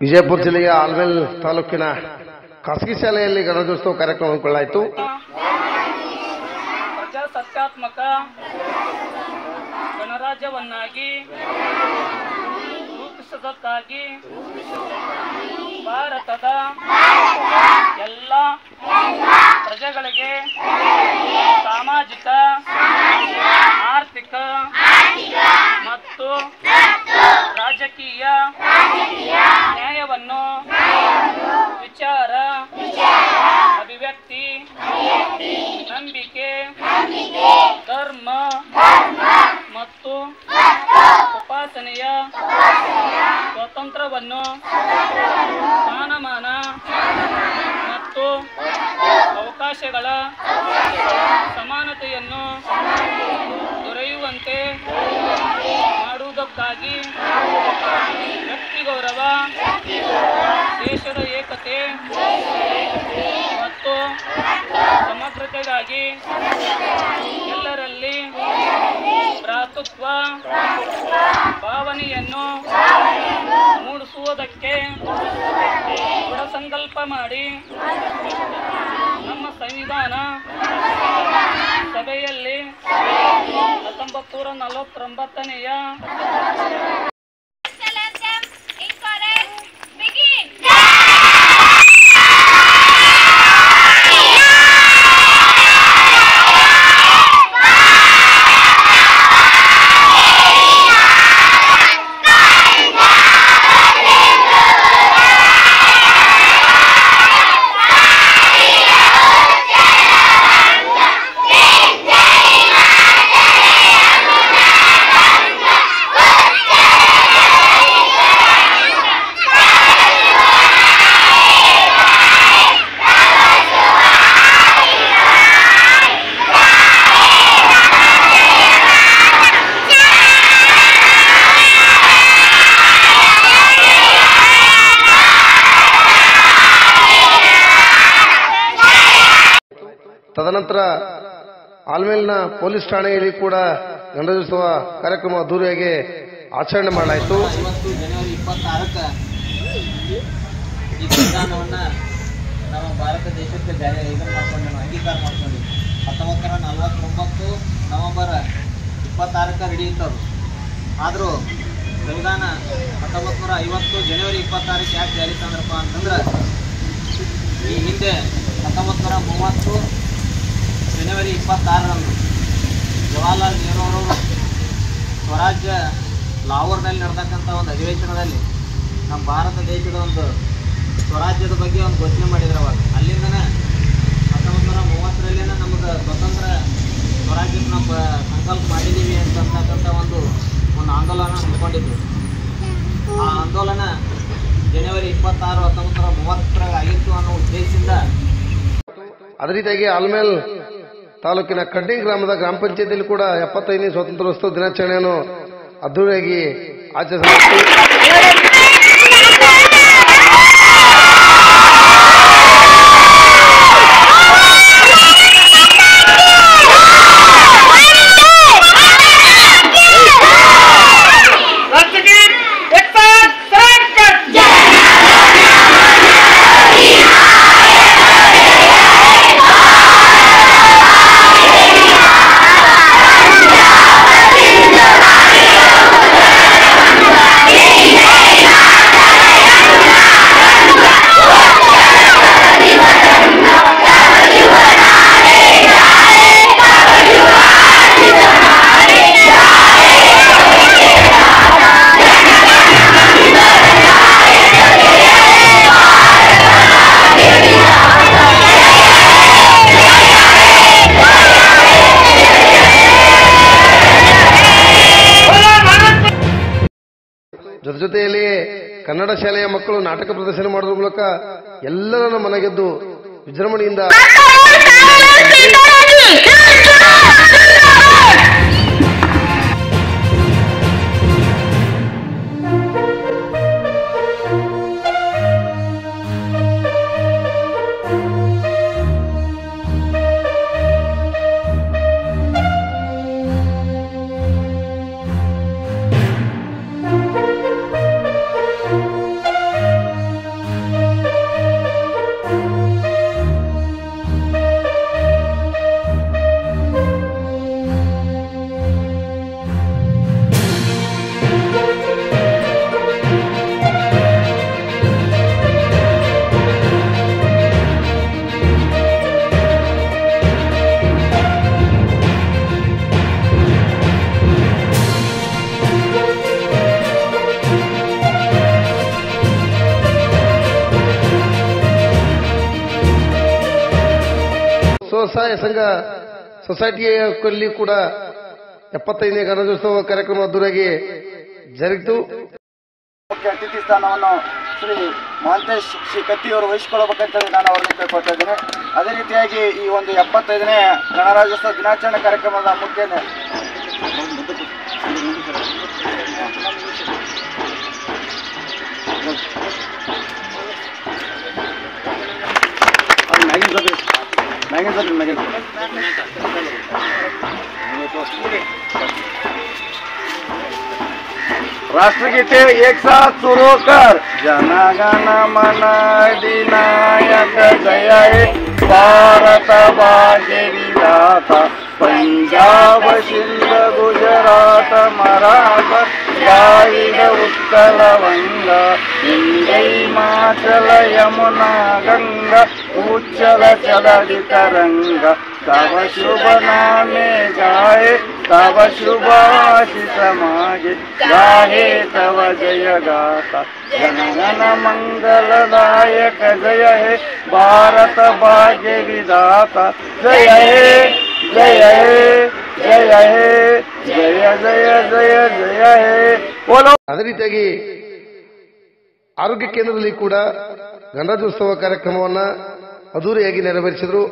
ವಿಜಯಪುರ ಜಿಲ್ಲೆಯ ಆಲ್ಮೇಲ್ ತಾಲೂಕಿನ ಖಾಸಗಿ ಶಾಲೆಯಲ್ಲಿ ಗಣರಾಜ್ಯೋತ್ಸವ ಕಾರ್ಯಕ್ರಮ ಹಮ್ಮಿಕೊಳ್ಳಲಾಯಿತು. ಪ್ರಜಾಸತ್ತಾತ್ಮಕ ಗಣರಾಜ್ಯವನ್ನಾಗಿ ರೂಪಿಸುವುದಕ್ಕಾಗಿ ಭಾರತದ ಎಲ್ಲ ಪ್ರಜೆಗಳಿಗೆ ಸಾಮಾಜಿಕ, ಆರ್ಥಿಕ ಮತ್ತು ರಾಜಕೀಯ ನ್ಯಾಯವನ್ನು ವಿಚಾರ, ಅಭಿವ್ಯಕ್ತಿ, ನಂಬಿಕೆ, ಧರ್ಮ ಮತ್ತು ಉಪಾಸನೆಯ ಸ್ವಾತಂತ್ರ್ಯವನ್ನು, ಸ್ಥಾನಮಾನ ಮತ್ತು ಅವಕಾಶಗಳ ಸಮಾನತೆಯನ್ನು ದೊರೆಯುವಂತೆ ಮಾಡುವುದಕ್ಕಾಗಿ ವ್ಯಕ್ತಿ ಗೌರವ, ದೇಶದ ಏಕತೆ ಮತ್ತು ಸಮಗ್ರತೆಗಾಗಿ ಎಲ್ಲರಲ್ಲಿ ಭ್ರಾತೃತ್ವ ಭಾವನೆಯನ್ನು ಮೂಡಿಸುವುದಕ್ಕೆ ದೃಢ ಸಂಕಲ್ಪ ಮಾಡಿ ನಮ್ಮ ಸಂವಿಧಾನ ಸಭೆಯಲ್ಲಿ 1949ನೆಯ ತದನಂತರ ಆಲ್ಮೇಲ್ನ ಪೊಲೀಸ್ ಠಾಣೆಯಲ್ಲಿ ಕೂಡ ಗಣರಾಜ್ಯೋತ್ಸವ ಕಾರ್ಯಕ್ರಮ ಅದ್ದೂರಿಯಾಗಿ ಆಚರಣೆ ಮಾಡಲಾಯಿತು. ಜನವರಿ 26ಕ್ಕೆ ಈ ಸಂವಿಧಾನವನ್ನು ನಾವು ಭಾರತ ದೇಶಕ್ಕೆ ಅಂಗೀಕಾರ ಮಾಡ್ಕೊಂಡ್ವಿ. 1949 ನವೆಂಬರ್ 26ಕ್ಕೆ ನಡೆಯುತ್ತದು. ಆದರೂ ಸಂವಿಧಾನ 1950 ಜನವರಿ 26ಕ್ಕೆ ಯಾಕೆ ಜಾರಿ ತಂದ್ರಪ್ಪ ಅಂತಂದ್ರೆ, ಈ ಹಿಂದೆ 1930 ಜನವರಿ 26ರಂದು ಜವಾಹರ್ಲಾಲ್ ನೆಹರು ಅವರು ಸ್ವರಾಜ್ಯ ಲಾಹೋರ್ನಲ್ಲಿ ನಡೆದಕ್ಕಂಥ ಒಂದು ಅಧಿವೇಶನದಲ್ಲಿ ನಮ್ಮ ಭಾರತ ದೇಶದ ಒಂದು ಸ್ವರಾಜ್ಯದ ಬಗ್ಗೆ ಒಂದು ಘೋಷಣೆ ಮಾಡಿದ್ರು. ಅವಾಗ ಅಲ್ಲಿಂದನೇ 1930ರಲ್ಲೇ ನಮಗೆ ಸ್ವತಂತ್ರ ಸ್ವರಾಜ್ಯಕ್ಕೆ ನಾವು ಸಂಕಲ್ಪ ಮಾಡಿದ್ದೀವಿ ಅಂತಕ್ಕಂಥ ಒಂದು ಆಂದೋಲನ ಹಮ್ಮಿಕೊಂಡಿದ್ರು. ಆ ಆಂದೋಲನ ಜನವರಿ 26, 1930 ಆಗಿತ್ತು ಅನ್ನೋ ಉದ್ದೇಶದಿಂದ. ಅದೇ ರೀತಿಯಾಗಿ ಆಲ್ಮೇಲ್ ತಾಲೂಕಿನ ಕಡ್ಡಿ ಗ್ರಾಮದ ಗ್ರಾಮ ಪಂಚಾಯತಿಯಲ್ಲಿ ಕೂಡ 75ನೇ ಸ್ವಾತಂತ್ರ್ಯೋತ್ಸವ ದಿನಾಚರಣೆಯನ್ನು ಅದ್ದೂರಿಯಾಗಿ ಆಚರಿಸಲಾಯಿತು. ಜೊತೆಯಲ್ಲಿ ಕನ್ನಡ ಶಾಲೆಯ ಮಕ್ಕಳು ನಾಟಕ ಪ್ರದರ್ಶನ ಮಾಡುವ ಮೂಲಕ ಎಲ್ಲರನ್ನ ಮನಗೆದ್ದು ವಿಜೃಂಭಣೆಯಿಂದ ಸರ್ವಸಹಾಯ ಸಂಘ ಸೊಸೈಟಿಯಲ್ಲಿ ಕೂಡ 75ನೇ ಗಣರಾಜ್ಯೋತ್ಸವ ಕಾರ್ಯಕ್ರಮ ಅದ್ದೂರಿಯಾಗಿ ಜರುಗಿತು. ಮುಖ್ಯ ಅತಿಥಿ ಸ್ಥಾನವನ್ನು ಶ್ರೀ ಮಹಾಂತೇಶ್ ಶ್ರೀ ಕತ್ತಿಯವರು ವಹಿಸಿಕೊಳ್ಳಬೇಕಂತೇಳಿ ನಾನು ಅವರನ್ನು ಕೇಳ್ಕೊಳ್ತಾ ಇದ್ದೇನೆ. ಅದೇ ರೀತಿಯಾಗಿ ಈ ಒಂದು 75ನೇ ಗಣರಾಜ್ಯೋತ್ಸವ ದಿನಾಚರಣೆ ಕಾರ್ಯಕ್ರಮದ ಮುಖ್ಯ राष्ट्रगीते एक साथ सुरू कर. जनगण मन अधिनायक जय हे भारत भाग्य विधाता. पंजाब सिंध गुजरात मराठा द्राविड उत्कल वंग हिंदी हिमाचल यमुना गंगा उच्चल चलति तरंग. तव शुभ नामे गाये तव शुभाशिष मागे गाहे तव जय गाथा. जनगण मंगलदायक जय हे भारत भाग्य विधाता. जय हे जय हे जय हे जय जय जय जय हे बोलो. ಅದೇ ರೀತಿಯಾಗಿ ಆರೋಗ್ಯ ಕೇಂದ್ರದಲ್ಲಿ ಕೂಡ ಗಣರಾಜ್ಯೋತ್ಸವ ಕಾರ್ಯಕ್ರಮವನ್ನು ಅದ್ದೂರಿಯಾಗಿ ನೆರವೇರಿಸಿದರು.